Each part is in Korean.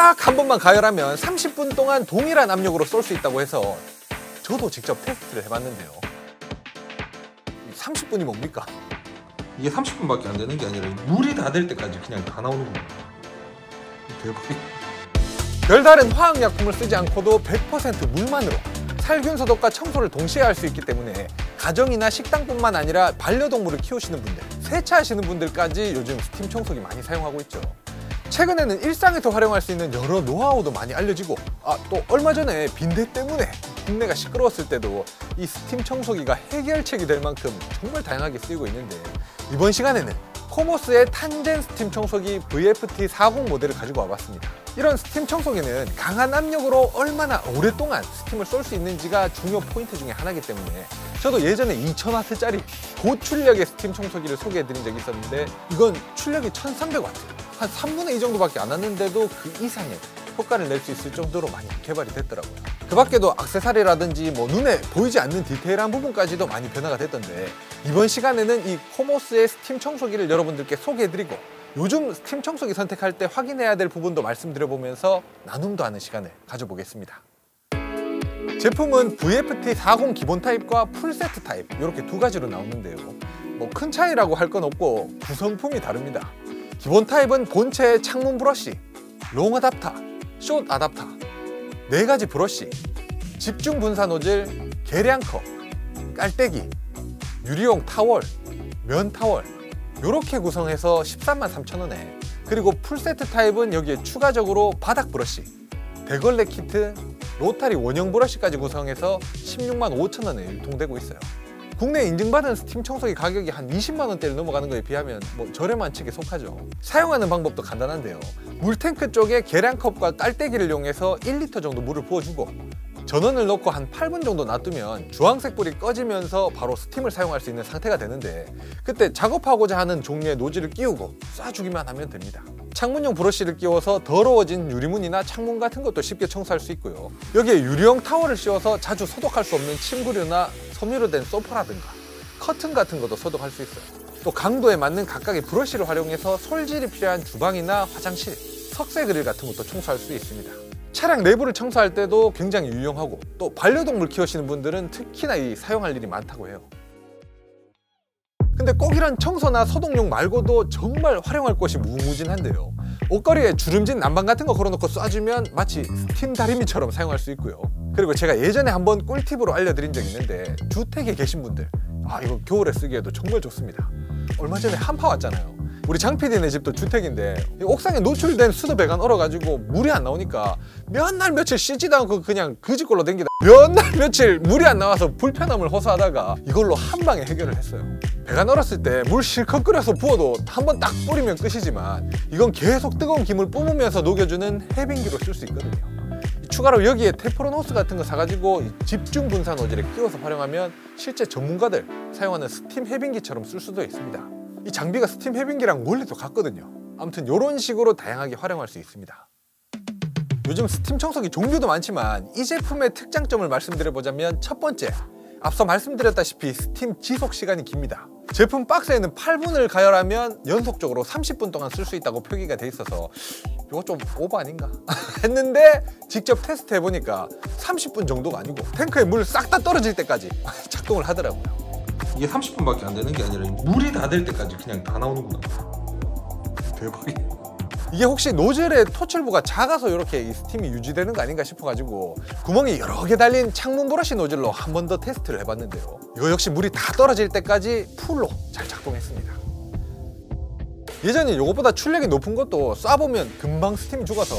딱 한 번만 가열하면 30분 동안 동일한 압력으로 쏠 수 있다고 해서 저도 직접 테스트를 해봤는데요. 30분이 뭡니까? 이게 30분밖에 안 되는 게 아니라 물이 다 될 때까지 그냥 다 나오는 겁니다. 대박이야. 별다른 화학약품을 쓰지 않고도 100% 물만으로 살균 소독과 청소를 동시에 할 수 있기 때문에 가정이나 식당뿐만 아니라 반려동물을 키우시는 분들, 세차하시는 분들까지 요즘 스팀 청소기 많이 사용하고 있죠. 최근에는 일상에서 활용할 수 있는 여러 노하우도 많이 알려지고, 또 얼마 전에 빈대 때문에 국내가 시끄러웠을 때도 이 스팀 청소기가 해결책이 될 만큼 정말 다양하게 쓰이고 있는데, 이번 시간에는 코모스의 탄젠 스팀 청소기 VFT40 모델을 가지고 와봤습니다. 이런 스팀 청소기는 강한 압력으로 얼마나 오랫동안 스팀을 쏠 수 있는지가 중요 포인트 중에 하나이기 때문에 저도 예전에 2000W짜리 고출력의 스팀 청소기를 소개해드린 적이 있었는데, 이건 출력이 1300W, 한 3분의 2 정도밖에 안 왔는데도 그 이상의 효과를 낼 수 있을 정도로 많이 개발이 됐더라고요. 그 밖에도 액세서리라든지 눈에 보이지 않는 디테일한 부분까지도 많이 변화가 됐던데, 이번 시간에는 이 코모스의 스팀 청소기를 여러분들께 소개해드리고 요즘 스팀 청소기 선택할 때 확인해야 될 부분도 말씀드려보면서 나눔도 하는 시간을 가져보겠습니다. 제품은 VFT40 기본 타입과 풀세트 타입, 이렇게 두 가지로 나오는데요. 큰 차이라고 할 건 없고 구성품이 다릅니다. 기본 타입은 본체에 창문 브러쉬, 롱 어답터, 숏 어답터, 4가지 브러쉬, 집중 분사 노즐, 계량컵, 깔때기, 유리용 타월, 면 타월, 이렇게 구성해서 133,000원에, 그리고 풀세트 타입은 여기에 추가적으로 바닥 브러쉬, 대걸레 키트, 로타리 원형 브러쉬까지 구성해서 165,000원에 유통되고 있어요. 국내 인증받은 스팀 청소기 가격이 한 20만원대를 넘어가는 거에 비하면 저렴한 측에 속하죠. 사용하는 방법도 간단한데요. 물탱크 쪽에 계량컵과 깔때기를 이용해서 1리터 정도 물을 부어주고 전원을 넣고 한 8분 정도 놔두면 주황색 불이 꺼지면서 바로 스팀을 사용할 수 있는 상태가 되는데, 그때 작업하고자 하는 종류의 노즐을 끼우고 쏴주기만 하면 됩니다. 창문용 브러쉬를 끼워서 더러워진 유리문이나 창문 같은 것도 쉽게 청소할 수 있고요. 여기에 유리용 타월을 씌워서 자주 소독할 수 없는 침구류나 섬유로 된 소파라든가 커튼 같은 것도 소독할 수 있어요. 또 강도에 맞는 각각의 브러쉬를 활용해서 솔질이 필요한 주방이나 화장실, 석쇠 그릴 같은 것도 청소할 수 있습니다. 차량 내부를 청소할 때도 굉장히 유용하고, 또 반려동물 키우시는 분들은 특히나 사용할 일이 많다고 해요. 근데 꼭 이런 청소나 소독용 말고도 정말 활용할 곳이 무궁무진한데요. 옷걸이에 주름진 난방 같은 거 걸어놓고 쏴주면 마치 스팀 다리미처럼 사용할 수 있고요. 그리고 제가 예전에 한번 꿀팁으로 알려드린 적이 있는데, 주택에 계신 분들, 이거 겨울에 쓰기에도 정말 좋습니다. 얼마 전에 한파 왔잖아요. 우리 장 PD네 집도 주택인데 옥상에 노출된 수도 배관 얼어가지고 물이 안 나오니까 몇 날 며칠 씻지도 않고 그냥 그 집 걸로 댕기다 몇 날 며칠 물이 안 나와서 불편함을 호소하다가 이걸로 한 방에 해결을 했어요. 배관 얼었을 때 물 실컷 끓여서 부어도 한 번 딱 뿌리면 끝이지만, 이건 계속 뜨거운 김을 뿜으면서 녹여주는 해빙기로 쓸 수 있거든요. 추가로 여기에 테프론 호스 같은 거 사가지고 집중 분사 노즐에 끼워서 활용하면 실제 전문가들 사용하는 스팀 해빙기처럼 쓸 수도 있습니다. 이 장비가 스팀 해빙기랑 원래도 같거든요. 아무튼 이런 식으로 다양하게 활용할 수 있습니다. 요즘 스팀 청소기 종류도 많지만 이 제품의 특장점을 말씀드려보자면, 첫 번째, 앞서 말씀드렸다시피 스팀 지속 시간이 깁니다. 제품 박스에는 8분을 가열하면 연속적으로 30분 동안 쓸 수 있다고 표기가 돼 있어서 이거 좀 오버 아닌가 했는데, 직접 테스트 해보니까 30분 정도가 아니고 탱크에 물 싹 다 떨어질 때까지 작동을 하더라고요. 이게 30분밖에 안 되는 게 아니라 물이 다 될 때까지 그냥 다 나오는구나. 대박이야. 이게 혹시 노즐의 토출부가 작아서 이렇게 이 스팀이 유지되는 거 아닌가 싶어가지고 구멍이 여러 개 달린 창문 브러쉬 노즐로 한 번 더 테스트를 해봤는데요. 이거 역시 물이 다 떨어질 때까지 풀로 잘 작동했습니다. 예전에 이것보다 출력이 높은 것도 쏴보면 금방 스팀이 죽어서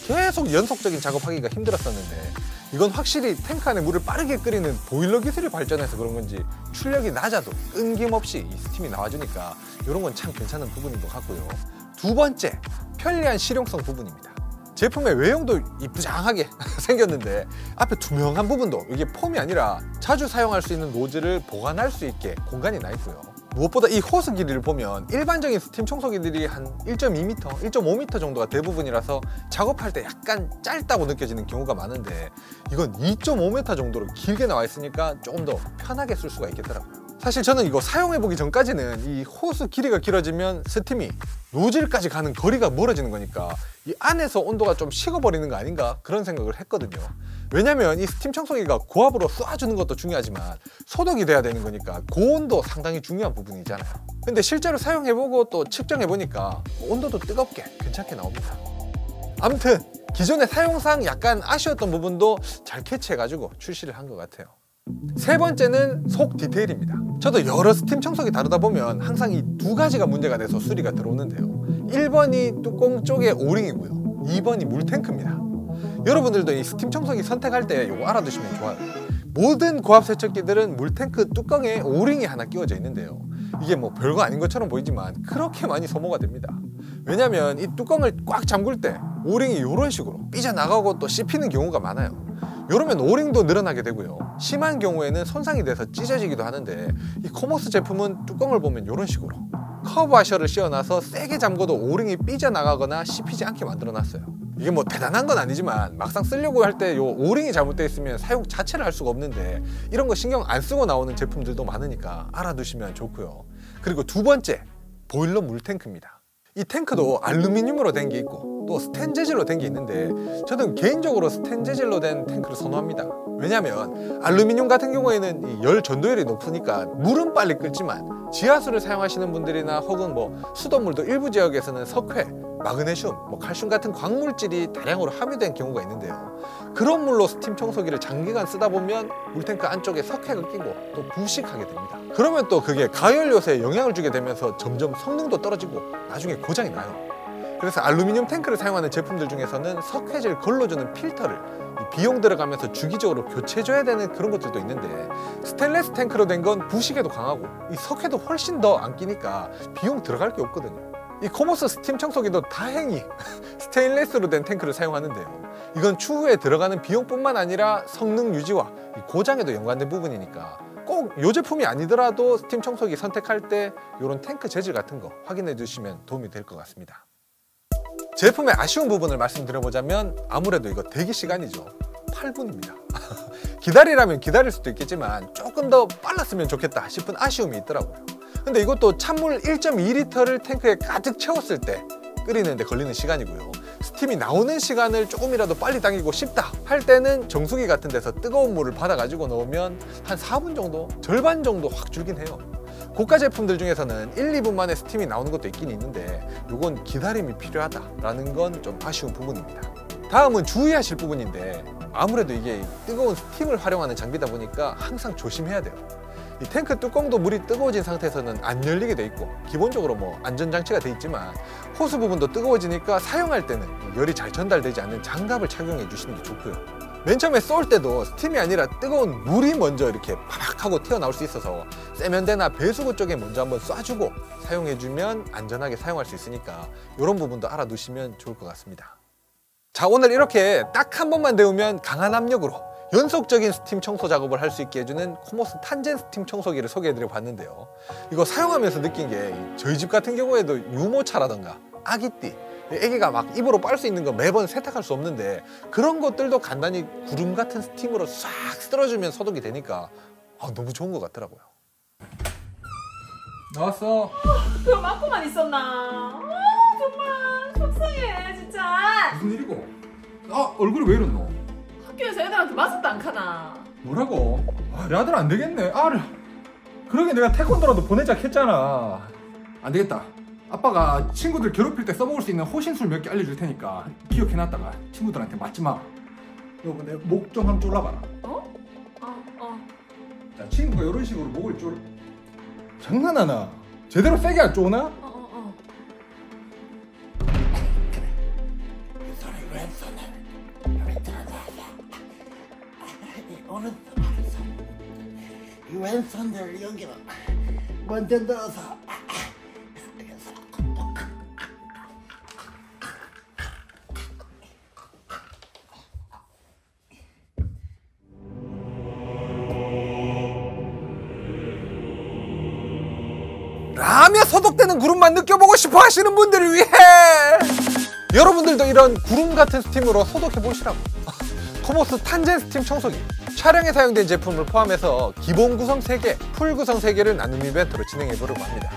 계속 연속적인 작업하기가 힘들었었는데, 이건 확실히 탱크 안에 물을 빠르게 끓이는 보일러 기술이 발전해서 그런 건지 출력이 낮아도 끊김없이 이 스팀이 나와주니까 이런 건 참 괜찮은 부분인 것 같고요. 두 번째, 편리한 실용성 부분입니다. 제품의 외형도 이쁘장하게 생겼는데 앞에 투명한 부분도 이게 폼이 아니라 자주 사용할 수 있는 노즐을 보관할 수 있게 공간이 나 있고요. 무엇보다 이 호스 길이를 보면 일반적인 스팀 청소기들이 한 1.2m, 1.5m 정도가 대부분이라서 작업할 때 약간 짧다고 느껴지는 경우가 많은데, 이건 2.5m 정도로 길게 나와 있으니까 조금 더 편하게 쓸 수가 있겠더라고요. 사실 저는 이거 사용해보기 전까지는 이 호스 길이가 길어지면 스팀이 노즐까지 가는 거리가 멀어지는 거니까 이 안에서 온도가 좀 식어버리는 거 아닌가 그런 생각을 했거든요. 왜냐면 이 스팀 청소기가 고압으로 쏴주는 것도 중요하지만 소독이 돼야 되는 거니까 고온도 상당히 중요한 부분이잖아요. 근데 실제로 사용해보고 또 측정해보니까 온도도 뜨겁게 괜찮게 나옵니다. 아무튼 기존의 사용상 약간 아쉬웠던 부분도 잘 캐치해가지고 출시를 한 것 같아요. 세 번째는 속 디테일입니다. 저도 여러 스팀 청소기 다루다 보면 항상 이 두 가지가 문제가 돼서 수리가 들어오는데요. 1번이 뚜껑 쪽에 오링이고요. 2번이 물탱크입니다. 여러분들도 이 스팀 청소기 선택할 때 이거 알아두시면 좋아요. 모든 고압 세척기들은 물탱크 뚜껑에 오링이 하나 끼워져 있는데요. 이게 뭐 별거 아닌 것처럼 보이지만 그렇게 많이 소모가 됩니다. 왜냐면 이 뚜껑을 꽉 잠글 때 오링이 이런 식으로 삐져나가고 또 씹히는 경우가 많아요. 이러면 오링도 늘어나게 되고요. 심한 경우에는 손상이 돼서 찢어지기도 하는데 이 코모스 제품은 뚜껑을 보면 이런 식으로 커브 와셔를 씌워놔서 세게 잠궈도 오링이 삐져나가거나 씹히지 않게 만들어놨어요. 이게 뭐 대단한 건 아니지만 막상 쓰려고 할 때 요 오링이 잘못되어 있으면 사용 자체를 할 수가 없는데 이런 거 신경 안 쓰고 나오는 제품들도 많으니까 알아두시면 좋고요. 그리고 두 번째, 보일러 물탱크입니다. 이 탱크도 알루미늄으로 된 게 있고 또 스텐 재질로 된 게 있는데 저는 개인적으로 스텐 재질로 된 탱크를 선호합니다. 왜냐면 알루미늄 같은 경우에는 이 열 전도율이 높으니까 물은 빨리 끓지만 지하수를 사용하시는 분들이나 혹은 뭐 수돗물도 일부 지역에서는 석회, 마그네슘, 칼슘 같은 광물질이 다량으로 함유된 경우가 있는데요. 그런 물로 스팀 청소기를 장기간 쓰다 보면 물탱크 안쪽에 석회가 끼고 또 부식하게 됩니다. 그러면 또 그게 가열 요새에 영향을 주게 되면서 점점 성능도 떨어지고 나중에 고장이 나요. 그래서 알루미늄 탱크를 사용하는 제품들 중에서는 석회질 걸러주는 필터를 비용 들어가면서 주기적으로 교체해줘야 되는 그런 것들도 있는데 스테인리스 탱크로 된 건 부식에도 강하고 이 석회도 훨씬 더 안 끼니까 비용 들어갈 게 없거든요. 이 코모스 스팀 청소기도 다행히 스테인리스로 된 탱크를 사용하는데요. 이건 추후에 들어가는 비용뿐만 아니라 성능 유지와 고장에도 연관된 부분이니까 꼭 이 제품이 아니더라도 스팀 청소기 선택할 때 이런 탱크 재질 같은 거 확인해 주시면 도움이 될 것 같습니다. 제품의 아쉬운 부분을 말씀드려보자면 아무래도 이거 대기 시간이죠. 8분입니다. 기다리라면 기다릴 수도 있겠지만 조금 더 빨랐으면 좋겠다 싶은 아쉬움이 있더라고요. 근데 이것도 찬물 1.2리터를 탱크에 가득 채웠을 때 끓이는데 걸리는 시간이고요. 스팀이 나오는 시간을 조금이라도 빨리 당기고 싶다 할 때는 정수기 같은 데서 뜨거운 물을 받아가지고 넣으면 한 4분 정도, 절반 정도 확 줄긴 해요. 고가 제품들 중에서는 1, 2분 만에 스팀이 나오는 것도 있긴 있는데 이건 기다림이 필요하다라는 건 좀 아쉬운 부분입니다. 다음은 주의하실 부분인데 아무래도 이게 뜨거운 스팀을 활용하는 장비다 보니까 항상 조심해야 돼요. 이 탱크 뚜껑도 물이 뜨거워진 상태에서는 안 열리게 돼 있고 기본적으로 뭐 안전장치가 돼 있지만 호스 부분도 뜨거워지니까 사용할 때는 열이 잘 전달되지 않는 장갑을 착용해 주시는 게 좋고요. 맨 처음에 쏠 때도 스팀이 아니라 뜨거운 물이 먼저 이렇게 파박 하고 튀어나올 수 있어서 세면대나 배수구 쪽에 먼저 한번 쏴주고 사용해주면 안전하게 사용할 수 있으니까 이런 부분도 알아두시면 좋을 것 같습니다. 자, 오늘 이렇게 딱 한 번만 데우면 강한 압력으로 연속적인 스팀 청소 작업을 할 수 있게 해주는 코모스 탄젠 스팀 청소기를 소개해드려 봤는데요. 이거 사용하면서 느낀 게 저희 집 같은 경우에도 유모차라던가 아기띠, 애기가 막 입으로 빨 수 있는 거 매번 세탁할 수 없는데 그런 것들도 간단히 구름 같은 스팀으로 싹 쓸어주면 소독이 되니까 너무 좋은 것 같더라고요. 나왔어. 그거 맞고만 있었나? 정말 속상해 진짜. 무슨 일이고? 얼굴이 왜 이렇노? 학교에서 애들한테 맞았다 안 카나? 뭐라고? 내 아들 안 되겠네. 그러게 내가 태권도라도 보내자 했잖아. 안 되겠다. 아빠가 친구들 괴롭힐 때 써먹을 수 있는 호신술 몇 개 알려줄 테니까 기억해놨다가 친구들한테 맞지 마. 여보, 내 목 좀 한번 졸라봐라. 어? 자, 친구가 이런 식으로 목을 장난하나? 제대로 세게 안 쪼나? 이 손을 왼손을 오른손 이 왼손을 여기로 먼저 넣어서 라며 소독되는 구름만 느껴보고 싶어 하시는 분들을 위해 여러분들도 이런 구름 같은 스팀으로 소독해 보시라고. 코모스 탄젠 스팀 청소기 촬영에 사용된 제품을 포함해서 기본 구성 3개, 풀 구성 3개를 나눔 이벤트로 진행해보려고 합니다.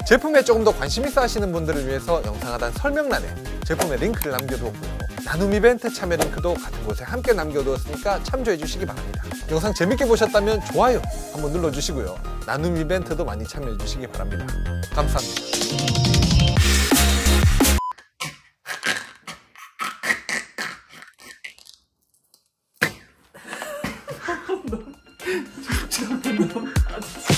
제품에 조금 더 관심 있어 하시는 분들을 위해서 영상 하단 설명란에 제품의 링크를 남겨두었고요. 나눔 이벤트 참여 링크도 같은 곳에 함께 남겨두었으니까 참조해 주시기 바랍니다. 영상 재밌게 보셨다면 좋아요 한번 눌러주시고요. 나눔 이벤트도 많이 참여해 주시기 바랍니다. 감사합니다. 너